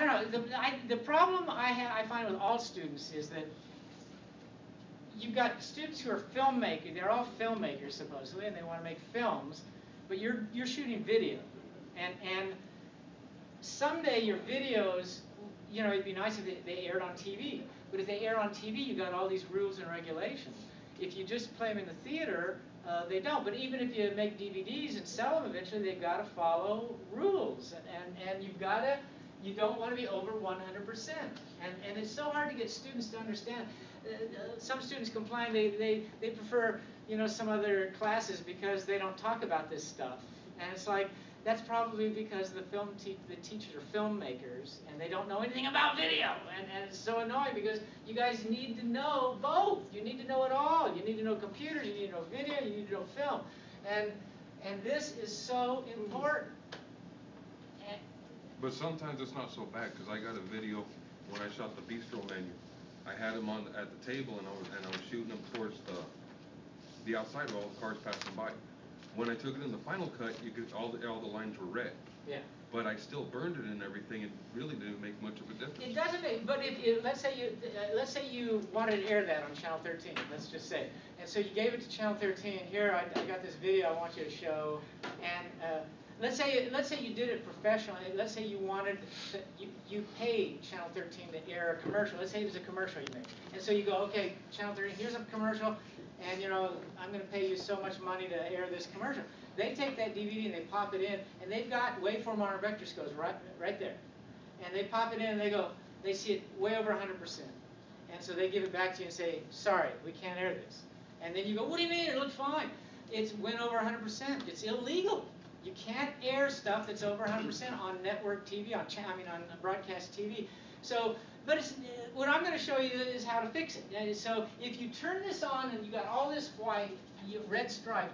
don't know. The problem I find with all students is that you've got students who are filmmakers. They're all filmmakers supposedly, and they want to make films, but you're shooting video, and someday your videos, you know, it'd be nice if they aired on TV. But if they air on TV, you got all these rules and regulations. If you just play them in the theater, they don't. But even if you make DVDs and sell them eventually, they've got to follow rules, and you don't want to be over 100%. And it's so hard to get students to understand. Some students complain they prefer, you know, some other classes because they don't talk about this stuff. And it's like, that's probably because the teachers are filmmakers and they don't know anything about video. And it's so annoying because you guys need to know both. You need to know it all. You need to know computers, you need to know video, you need to know film. And this is so important. But sometimes it's not so bad, because I got a video when I shot the bistro menu. I had them on at the table, and I was shooting them towards the outside wall, cars passing by. When I took it in the final cut, you could all the lines were red. Yeah. But I still burned it and everything. It really didn't make much of a difference. It doesn't make. But if let's say you wanted to air that on Channel 13. Let's just say, and so you gave it to Channel 13. Here, I got this video I want you to show, and let's say you did it professionally. Let's say you wanted you paid Channel 13 to air a commercial. Let's say it was a commercial you made, and so you go, okay, Channel 13, here's a commercial, and you know I'm going to pay you so much money to air this commercial. They take that DVD and they pop it in, and they've got waveform on our vectorscopes right there, and they pop it in and they see it way over 100%, and so they give it back to you and say, sorry, we can't air this, and then you go, what do you mean? It looked fine. It went over 100%. It's illegal. You can't air stuff that's over 100% on network TV, on broadcast TV. So, but what I'm going to show you is how to fix it. So, if you turn this on and you got all this white, red stripe,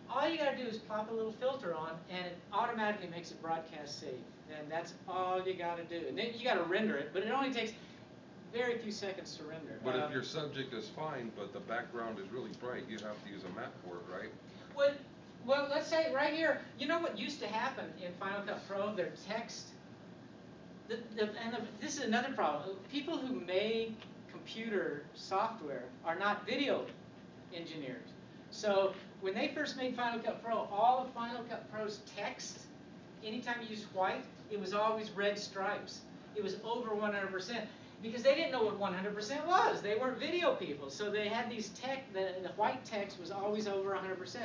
all you got to do is pop a little filter on, and it automatically makes it broadcast safe. And that's all you got to do. And then you got to render it, but it only takes very few seconds to render. But if your subject is fine, but the background is really bright, you have to use a map for it, right? Well, let's say right here, you know what used to happen in Final Cut Pro? Their text, this is another problem. People who make computer software are not video engineers. So when they first made Final Cut Pro, all of Final Cut Pro's text, anytime you used white, it was always red stripes. It was over 100%. Because they didn't know what 100% was. They weren't video people. So they had these the white text was always over 100%.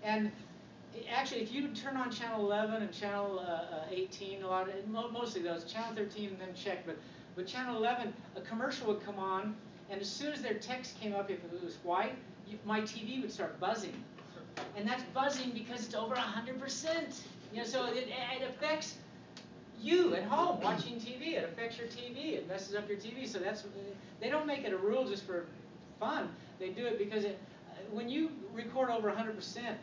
And actually, if you turn on Channel 11 and Channel 18, mostly those, Channel 13 and then check, but Channel 11, a commercial would come on, and as soon as their text came up, if it was white, my TV would start buzzing. And that's buzzing because it's over 100%. You know, so it affects you at home watching TV. It affects your TV. It messes up your TV. So they don't make it a rule just for fun. They do it because when you record over 100%,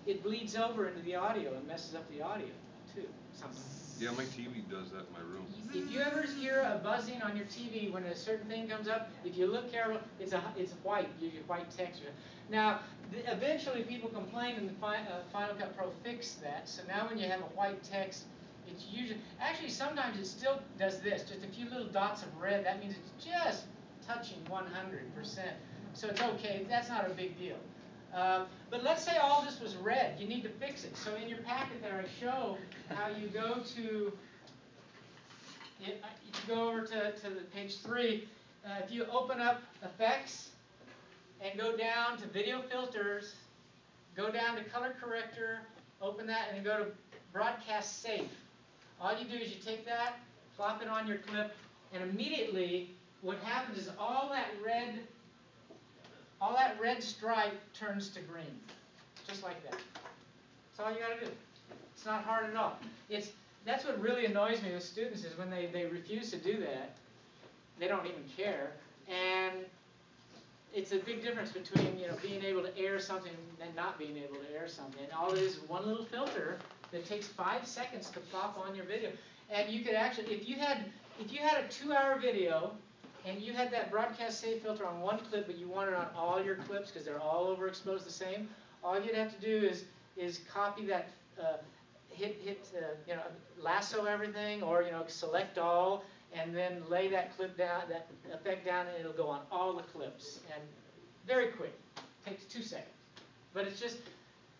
it bleeds over into the audio and messes up the audio too sometimes. Yeah, my TV does that in my room. If you ever hear a buzzing on your TV when a certain thing comes up, if you look careful, it's white. You get white text. Now, eventually people complained, and the Final Cut Pro fixed that. So now when you have a white text, it's usually actually sometimes it still does this. Just a few little dots of red. That means it's just touching 100%. So it's okay. That's not a big deal. But let's say all this was red. You need to fix it. So in your packet there, I show how you go to. If you go over to the page 3, if you open up Effects and go down to Video Filters, go down to Color Corrector, open that, and then go to Broadcast Safe. All you do is you take that, plop it on your clip, and immediately what happens is all that red stripe turns to green, just like that. That's all you got to do. It's not hard at all. That's what really annoys me with students is when they refuse to do that. They don't even care, and it's a big difference between being able to air something and not being able to air something. And all it is one little filter that takes 5 seconds to plop on your video, and you could actually, if you had a 2-hour video. And you had that broadcast safe filter on one clip, but you want it on all your clips because they're all overexposed the same. All you'd have to do is copy that, hit lasso everything, or select all, and then lay that clip down, that effect down, and it'll go on all the clips. And very quick, takes 2 seconds. But it's just,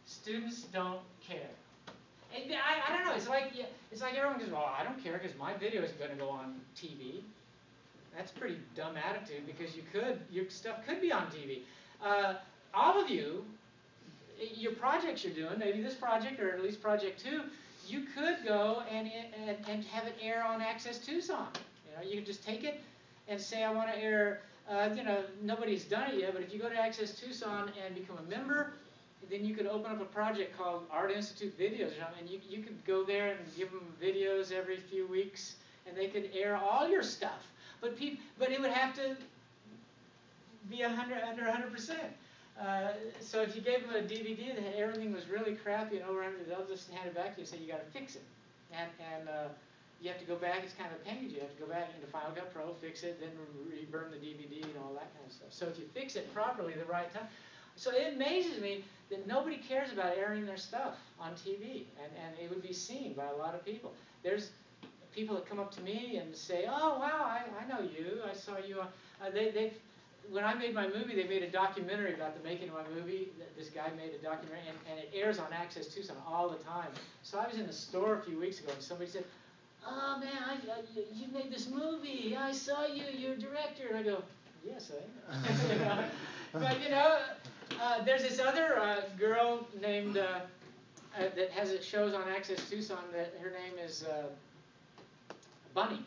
students don't care. And I don't know, it's like everyone goes, well, I don't care because my video is going to go on TV. That's a pretty dumb attitude, because your stuff could be on TV. All of you, your projects you're doing, maybe this project or at least project 2, you could go and have it air on Access Tucson. You can just take it and say, I want to air, nobody's done it yet, but if you go to Access Tucson and become a member, then you could open up a project called Art Institute Videos, and you could go there and give them videos every few weeks, and they could air all your stuff. But it would have to be under 100%. So if you gave them a DVD that everything was really crappy and over 100, they'll just hand it back to you and say, you got to fix it. And you have to go back. It's kind of a pain. You have to go back into Final Cut Pro, fix it, then reburn the DVD and all that kind of stuff. So if you fix it properly the right time. So it amazes me that nobody cares about airing their stuff on TV, and it would be seen by a lot of people. There's people that come up to me and say, oh, wow, I know you. I saw you. When I made my movie, they made a documentary about the making of my movie. This guy made a documentary, and it airs on Access Tucson all the time. So I was in the store a few weeks ago, and somebody said, oh, man, you made this movie. I saw you. You're a director. And I go, yes, I am. But, there's this other girl named, that has shows on Access Tucson, that her name is Bunny.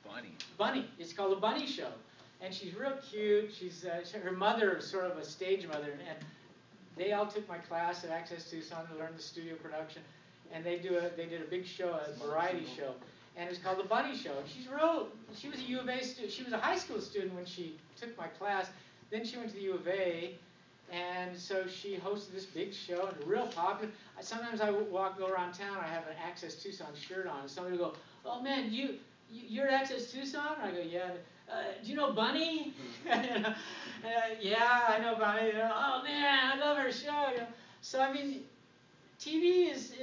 Bunny. Bunny. It's called The Bunny Show. And she's real cute. Her mother is sort of a stage mother, and they all took my class at Access Tucson to learn the studio production. And they did a big show, a variety show, and it was called The Bunny Show. And she was a U of A student. She was a high school student when she took my class. Then she went to the U of A, and so she hosted this big show, and real popular. Sometimes I go around town, I have an Access Tucson shirt on, and somebody will go, oh man, you're at Access Tucson? And I go, yeah. Do you know Bunny? Yeah, I know Bunny. Oh man, I love her show. So I mean, TV is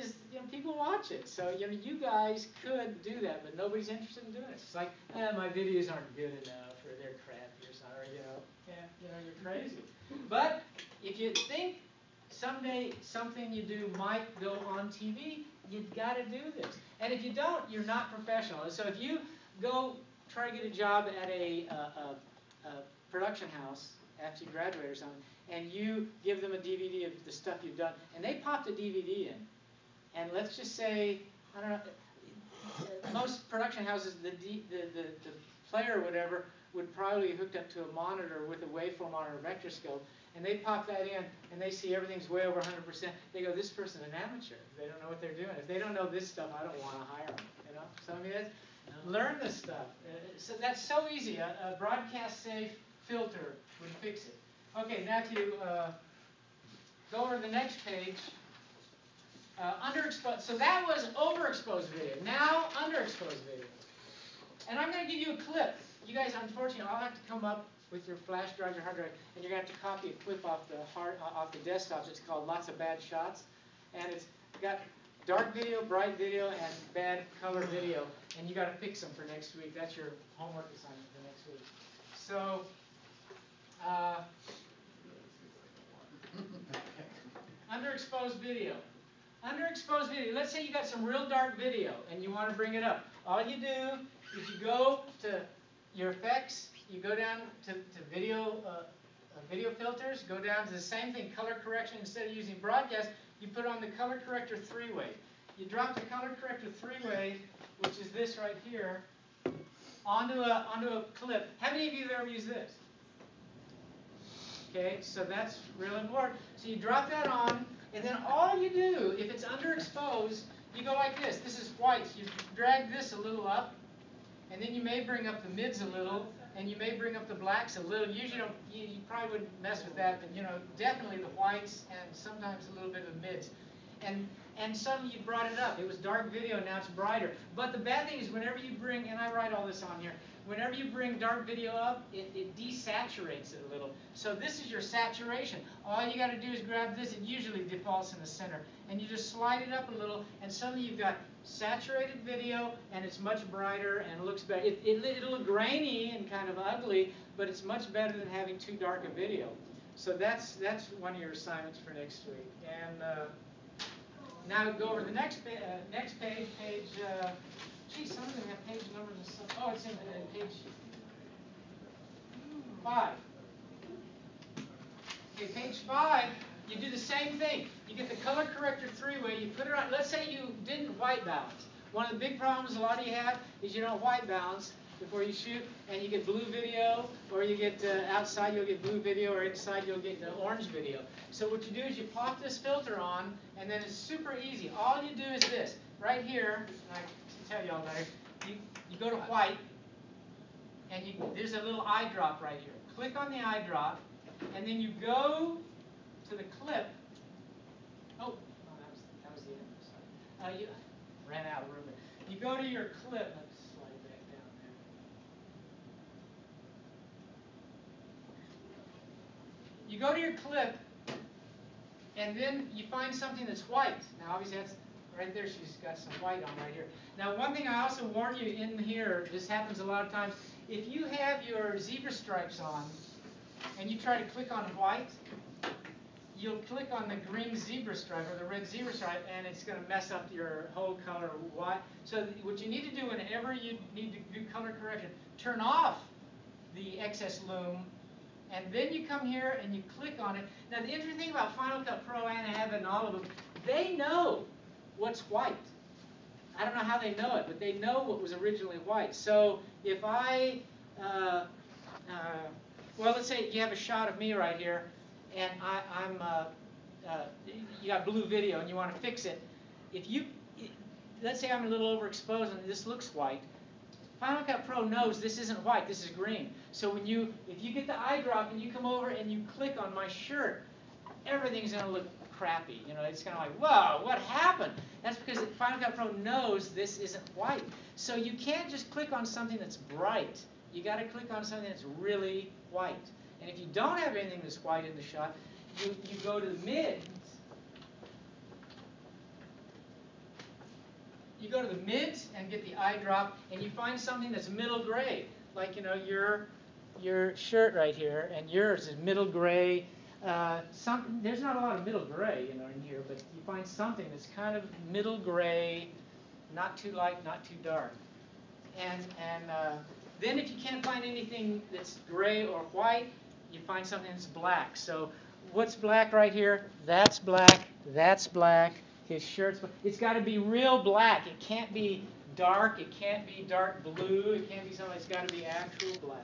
people watch it. So you guys could do that, but nobody's interested in doing it. It's like, my videos aren't good enough, or they're crappy, or something. You're crazy. But if you think someday something you do might go on TV, you've got to do this. And if you don't, you're not professional. And so if you go try to get a job at a production house after you graduate or something, and you give them a DVD of the stuff you've done, and they pop the DVD in, and let's just say, I don't know, most production houses, the player or whatever would probably be hooked up to a monitor with a waveform on or a vectorscope, and they pop that in, and they see everything's way over 100%. They go, this person's an amateur. They don't know what they're doing. If they don't know this stuff, I don't want to hire them. So I mean, learn this stuff. So that's so easy. A broadcast safe filter would fix it. Okay, now if you go over to the next page, underexposed. So that was overexposed video. Now underexposed video. And I'm going to give you a clip. You guys, unfortunately, I'll have to come up with your flash drive, your hard drive, and you're going to have to copy a clip off the desktops. It's called Lots of Bad Shots, and it's got dark video, bright video, and bad color video, and you got to fix them for next week. That's your homework assignment for next week. So, underexposed video. Underexposed video. Let's say you got some real dark video and you want to bring it up. All you do is you go to your effects, you go down to video filters, go down to the same thing, color correction. Instead of using broadcast, you put on the color corrector 3-way. You drop the color corrector 3-way, which is this right here, onto a clip. How many of you have ever used this? Okay, so that's real important. So you drop that on, and then all you do, if it's underexposed, you go like this. This is white. So you drag this a little up, and then you may bring up the mids a little, and you may bring up the blacks a little. Usually you probably wouldn't mess with that, but definitely the whites and sometimes a little bit of the mids. And suddenly you brought it up. It was dark video, now it's brighter. But the bad thing is whenever you bring, and I write all this on here, whenever you bring dark video up, it desaturates it a little. So this is your saturation. All you got to do is grab this. It usually defaults in the center. And you just slide it up a little, and suddenly you've got saturated video, and it's much brighter and looks better. It'll look grainy and kind of ugly, but it's much better than having too dark a video. So that's one of your assignments for next week. And now go over to the next page. Geez, some of them have page numbers and stuff. Oh, it's in page 5. Okay, page 5. You do the same thing. You get the color corrector 3-way. You put it on. Let's say you didn't white balance. One of the big problems a lot of you have is you don't white balance before you shoot, and you get blue video, or you get outside you'll get blue video, or inside you'll get the orange video. So what you do is you pop this filter on, and then it's super easy. All you do is this. Right here, and I can tell you all better, you go to white, and there's a little eye drop right here. Click on the eye drop, and then you go to the clip. Oh, that was the end. Sorry. You ran out of room there. You go to your clip. Let's slide it back down there. You go to your clip, and then you find something that's white. Now, obviously, that's right there. She's got some white on right here. Now, one thing I also warn you in here, this happens a lot of times, if you have your zebra stripes on, and you try to click on white, you'll click on the green zebra stripe or the red zebra stripe, and it's going to mess up your whole color white. So what you need to do whenever you need to do color correction, turn off the excess loom, and then you come here and you click on it. Now the interesting thing about Final Cut Pro and Avid and all of them, they know what's white. I don't know how they know it, but they know what was originally white. So if I, well, let's say you have a shot of me right here, and you got blue video and you want to fix it. Let's say I'm a little overexposed and this looks white. Final Cut Pro knows this isn't white, this is green. So if you get the eye drop and you come over and you click on my shirt, everything's going to look crappy. You know, it's kind of like, whoa, what happened? That's because Final Cut Pro knows this isn't white. So you can't just click on something that's bright. You got to click on something that's really white. And if you don't have anything that's white in the shot, you go to the mids. You go to the mids and get the eye drop, and you find something that's middle gray, like your shirt right here, and yours is middle gray. There's not a lot of middle gray, in here, but you find something that's kind of middle gray, not too light, not too dark. And then if you can't find anything that's gray or white, you find something that's black. So what's black right here? That's black. That's black. His shirt's black. It's got to be real black. It can't be dark. It can't be dark blue. It can't be something. It's got to be actual black.